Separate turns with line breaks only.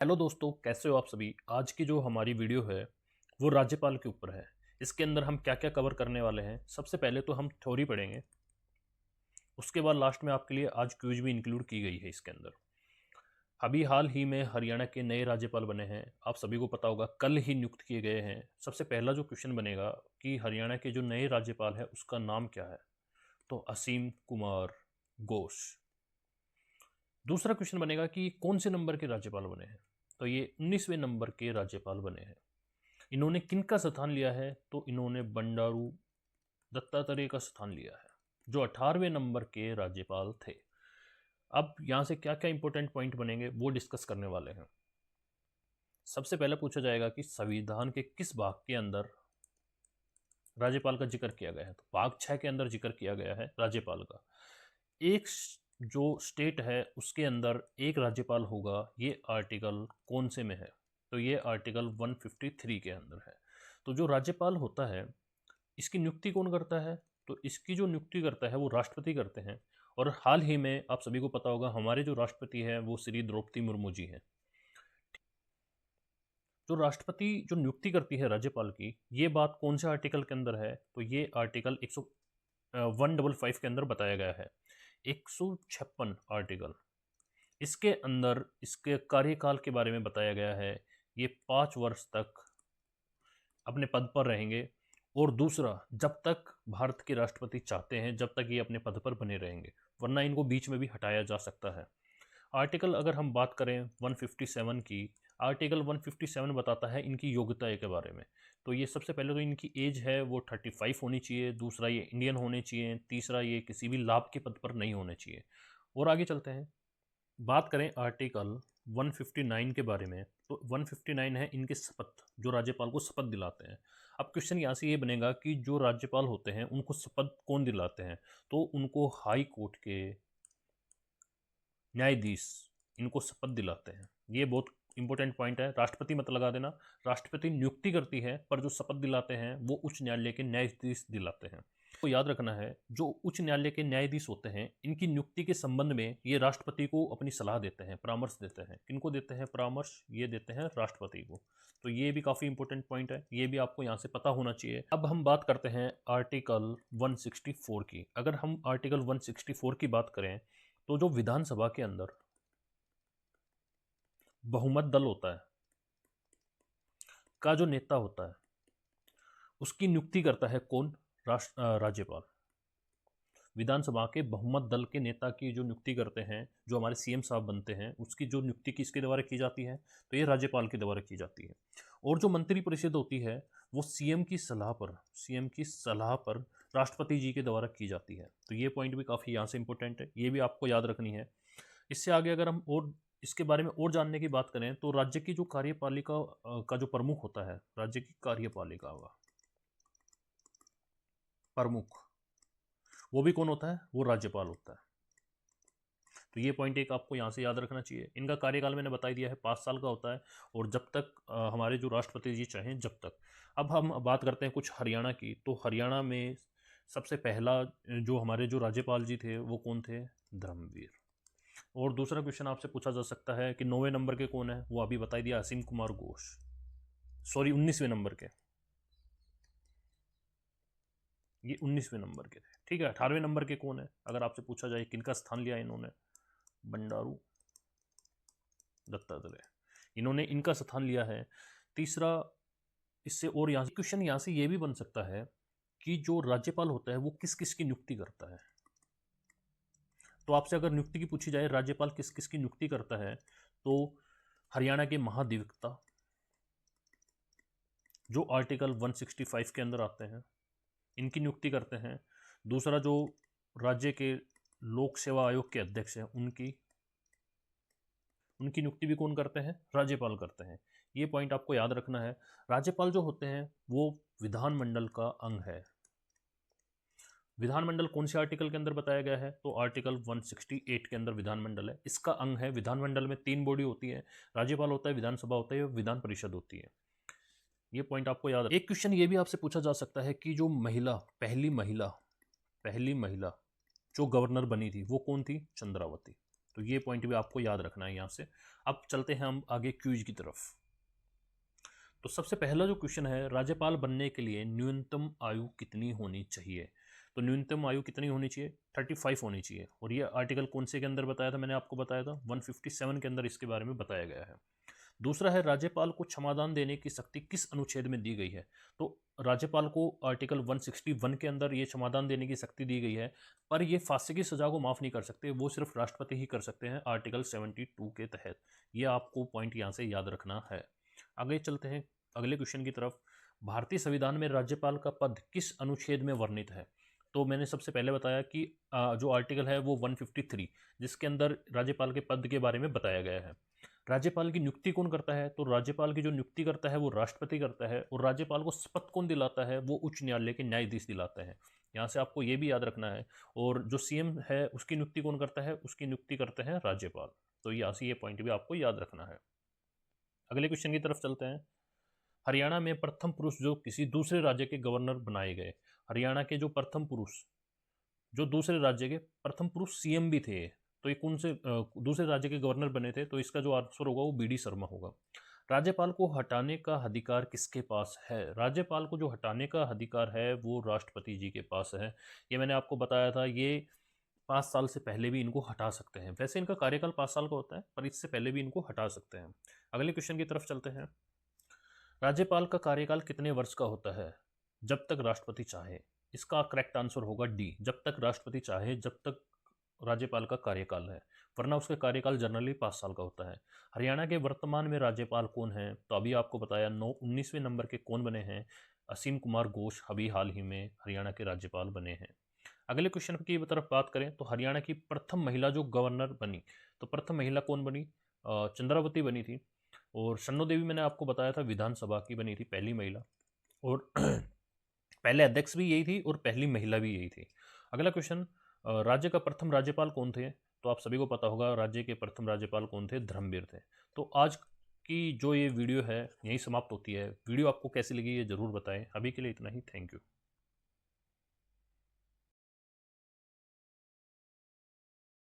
Hello दोस्तों, कैसे हो आप सभी। आज की जो हमारी वीडियो है वो राज्यपाल के ऊपर है। इसके अंदर हम क्या क्या कवर करने वाले हैं, सबसे पहले तो हम थ्योरी पढ़ेंगे। उसके बाद लास्ट में आपके लिए आज क्विज भी इंक्लूड की गई है इसके अंदर। अभी हाल ही में हरियाणा के नए राज्यपाल बने हैं, आप सभी को पता होगा, कल ही नियुक्त किए गए हैं। सबसे पहला जो क्वेश्चन बनेगा कि हरियाणा के जो नए राज्यपाल है उसका नाम क्या है, तो असीम कुमार घोष। दूसरा क्वेश्चन बनेगा कि कौन से नंबर के राज्यपाल बने हैं, तो ये 19वें नंबर के राज्यपाल बने हैं। इन्होंने किनका स्थान लिया है, तो इन्होंने बंडारू दत्तात्रेय का स्थान लिया है, जो 18वें नंबर के राज्यपाल थे। अब यहाँ से क्या क्या इंपॉर्टेंट पॉइंट बनेंगे वो डिस्कस करने वाले हैं। सबसे पहले पूछा जाएगा कि संविधान के किस भाग के अंदर राज्यपाल का जिक्र किया गया है, तो भाग 6 के अंदर जिक्र किया गया है राज्यपाल का। एक जो स्टेट है उसके अंदर एक राज्यपाल होगा, ये आर्टिकल कौन से में है, तो ये आर्टिकल 153 के अंदर है। तो जो राज्यपाल होता है इसकी नियुक्ति कौन करता है, तो इसकी जो नियुक्ति करता है वो राष्ट्रपति करते हैं। और हाल ही में आप सभी को पता होगा हमारे जो राष्ट्रपति हैं वो श्री द्रौपदी मुर्मू जी हैं। जो राष्ट्रपति जो नियुक्ति करती है राज्यपाल की, ये बात कौन से आर्टिकल के अंदर है, तो ये आर्टिकल 155 के अंदर बताया गया है। 156 आर्टिकल, इसके अंदर इसके कार्यकाल के बारे में बताया गया है। ये 5 वर्ष तक अपने पद पर रहेंगे। और दूसरा, जब तक भारत के राष्ट्रपति चाहते हैं जब तक ये अपने पद पर बने रहेंगे, वरना इनको बीच में भी हटाया जा सकता है। आर्टिकल अगर हम बात करें 157 की, आर्टिकल 157 बताता है इनकी योग्यता के बारे में। तो ये सबसे पहले तो इनकी एज है वो 35 होनी चाहिए, दूसरा ये इंडियन होने चाहिए, तीसरा ये किसी भी लाभ के पद पर नहीं होने चाहिए। और आगे चलते हैं, बात करें आर्टिकल 159 के बारे में, तो 159 है इनके शपथ, जो राज्यपाल को शपथ दिलाते हैं। अब क्वेश्चन यहाँ से ये बनेगा कि जो राज्यपाल होते हैं उनको शपथ कौन दिलाते हैं, तो उनको हाई कोर्ट के न्यायाधीश इनको शपथ दिलाते हैं। ये बहुत इंपॉर्टेंट पॉइंट है, राष्ट्रपति मत लगा देना। राष्ट्रपति नियुक्ति करती है पर जो शपथ दिलाते हैं वो उच्च न्यायालय के न्यायाधीश दिलाते हैं। तो याद रखना है, जो उच्च न्यायालय के न्यायाधीश होते हैं इनकी नियुक्ति के संबंध में ये राष्ट्रपति को अपनी सलाह देते हैं, परामर्श देते हैं। किनको देते हैं परामर्श, ये देते हैं राष्ट्रपति को। तो ये भी काफ़ी इंपॉर्टेंट पॉइंट है, ये भी आपको यहाँ से पता होना चाहिए। अब हम बात करते हैं आर्टिकल 164 की। अगर हम आर्टिकल 164 की बात करें, तो जो विधानसभा के अंदर बहुमत दल होता है का जो नेता होता है उसकी नियुक्ति करता है कौन, राज्यपाल। विधानसभा के बहुमत दल के नेता की जो नियुक्ति करते हैं, जो हमारे सीएम साहब बनते हैं, उसकी जो नियुक्ति किसके द्वारा की जाती है, तो ये राज्यपाल के द्वारा की जाती है। और जो मंत्रिपरिषद होती है वो सीएम की सलाह पर राष्ट्रपति जी के द्वारा की जाती है। तो ये पॉइंट भी काफ़ी यहाँ से इंपॉर्टेंट है, ये भी आपको याद रखनी है। इससे आगे अगर हम और इसके बारे में और जानने की बात करें, तो राज्य की जो कार्यपालिका का जो प्रमुख होता है, राज्य की कार्यपालिका का प्रमुख, वो भी कौन होता है, वो राज्यपाल होता है। तो ये पॉइंट एक आपको यहाँ से याद रखना चाहिए। इनका कार्यकाल मैंने बता दिया है 5 साल का होता है, और जब तक हमारे जो राष्ट्रपति जी चाहें जब तक। अब हम बात करते हैं कुछ हरियाणा की। तो हरियाणा में सबसे पहला जो हमारे जो राज्यपाल जी थे वो कौन थे, धर्मवीर। और दूसरा क्वेश्चन आपसे पूछा जा सकता है कि 9वें नंबर के कौन है, वो अभी बता दिया, असीम कुमार घोष। सॉरी, 19वें नंबर के, ये 19वें नंबर के थे। ठीक है, 18वें नंबर के कौन है, अगर आपसे पूछा जाए किनका स्थान लिया इन्होंने, बंडारू दत्तात्रेय, इन्होंने इनका स्थान लिया है। तीसरा, इससे और यहाँ से क्वेश्चन यहाँ से ये भी बन सकता है कि जो राज्यपाल होता है वो किस किस की नियुक्ति करता है। तो आपसे अगर नियुक्ति की पूछी जाए राज्यपाल किस किस की नियुक्ति करता है, तो हरियाणा के महाधिवक्ता जो आर्टिकल 165 के अंदर आते हैं, इनकी नियुक्ति करते हैं। दूसरा, जो राज्य के लोक सेवा आयोग के अध्यक्ष हैं उनकी नियुक्ति भी कौन करते हैं, राज्यपाल करते हैं। ये पॉइंट आपको याद रखना है। राज्यपाल जो होते हैं वो विधानमंडल का अंग है। विधानमंडल कौन से आर्टिकल के अंदर बताया गया है, तो आर्टिकल 168 के अंदर विधानमंडल है, इसका अंग है। विधानमंडल में 3 बॉडी होती है, राज्यपाल होता है, विधानसभा होता है, विधान परिषद होती है। ये पॉइंट आपको याद है। एक क्वेश्चन ये भी आपसे पूछा जा सकता है कि जो पहली महिला जो गवर्नर बनी थी वो कौन थी, चंद्रावती। तो ये पॉइंट भी आपको याद रखना है यहाँ से। अब चलते हैं हम आगे क्यूज की तरफ। तो सबसे पहला जो क्वेश्चन है, राज्यपाल बनने के लिए न्यूनतम आयु कितनी होनी चाहिए? तो न्यूनतम आयु कितनी होनी चाहिए? 35 होनी चाहिए। और ये आर्टिकल कौन से के अंदर बताया था? मैंने आपको बताया था 157 के अंदर इसके बारे में बताया गया है। दूसरा है, राज्यपाल को क्षमादान देने की शक्ति किस अनुच्छेद में दी गई है? तो राज्यपाल को आर्टिकल 161 के अंदर ये क्षमादान देने की शक्ति दी गई है, पर ये फांसी की सजा को माफ़ नहीं कर सकते, वो सिर्फ राष्ट्रपति ही कर सकते हैं आर्टिकल 72 के तहत। ये आपको पॉइंट यहाँ से याद रखना है। आगे चलते हैं अगले क्वेश्चन की तरफ। भारतीय संविधान में राज्यपाल का पद किस अनुच्छेद में वर्णित है? तो मैंने सबसे पहले बताया कि जो आर्टिकल है वो 153, जिसके अंदर राज्यपाल के पद के बारे में बताया गया है। राज्यपाल की नियुक्ति कौन करता है? तो राज्यपाल की जो नियुक्ति करता है वो राष्ट्रपति करता है। और राज्यपाल को शपथ कौन दिलाता है? वो उच्च न्यायालय के न्यायाधीश दिलाते हैं। यहाँ से आपको ये भी याद रखना है। और जो सीएम है उसकी नियुक्ति कौन करता है? उसकी नियुक्ति करते हैं राज्यपाल। तो यहाँ से ये पॉइंट भी आपको याद रखना है। अगले क्वेश्चन की तरफ चलते हैं। हरियाणा में प्रथम पुरुष जो किसी दूसरे राज्य के गवर्नर बनाए गए। हरियाणा के जो प्रथम पुरुष, जो दूसरे राज्य के प्रथम पुरुष सीएम भी थे, तो ये कौन से दूसरे राज्य के गवर्नर बने थे? तो इसका जो आंसर होगा वो बीडी शर्मा होगा। राज्यपाल को हटाने का अधिकार किसके पास है? राज्यपाल को जो हटाने का अधिकार है वो राष्ट्रपति जी के पास है। ये मैंने आपको बताया था, ये 5 साल से पहले भी इनको हटा सकते हैं। वैसे इनका कार्यकाल 5 साल का होता है, पर इससे पहले भी इनको हटा सकते हैं। अगले क्वेश्चन की तरफ चलते हैं। राज्यपाल का कार्यकाल कितने वर्ष का होता है? जब तक राष्ट्रपति चाहे। इसका करेक्ट आंसर होगा डी, जब तक राष्ट्रपति चाहे, जब तक राज्यपाल का कार्यकाल है, वरना उसका कार्यकाल जनरली 5 साल का होता है। हरियाणा के वर्तमान में राज्यपाल कौन है? तो अभी आपको बताया 19वें नंबर के कौन बने हैं? असीम कुमार घोष अभी हाल ही में हरियाणा के राज्यपाल बने हैं। अगले क्वेश्चन की तरफ बात करें तो हरियाणा की प्रथम महिला जो गवर्नर बनी, तो प्रथम महिला कौन बनी? चंद्रावती बनी थी। और शन्नो देवी मैंने आपको बताया था विधानसभा की बनी थी पहली महिला। और पहले अध्यक्ष भी यही थी और पहली महिला भी यही थी। अगला क्वेश्चन, राज्य का प्रथम राज्यपाल कौन थे? तो आप सभी को पता होगा राज्य के प्रथम राज्यपाल कौन थे? धर्मवीर थे। तो आज की जो ये वीडियो है यहीं समाप्त होती है। वीडियो आपको कैसी लगी ये ज़रूर बताएं। अभी के लिए इतना ही। Thank you.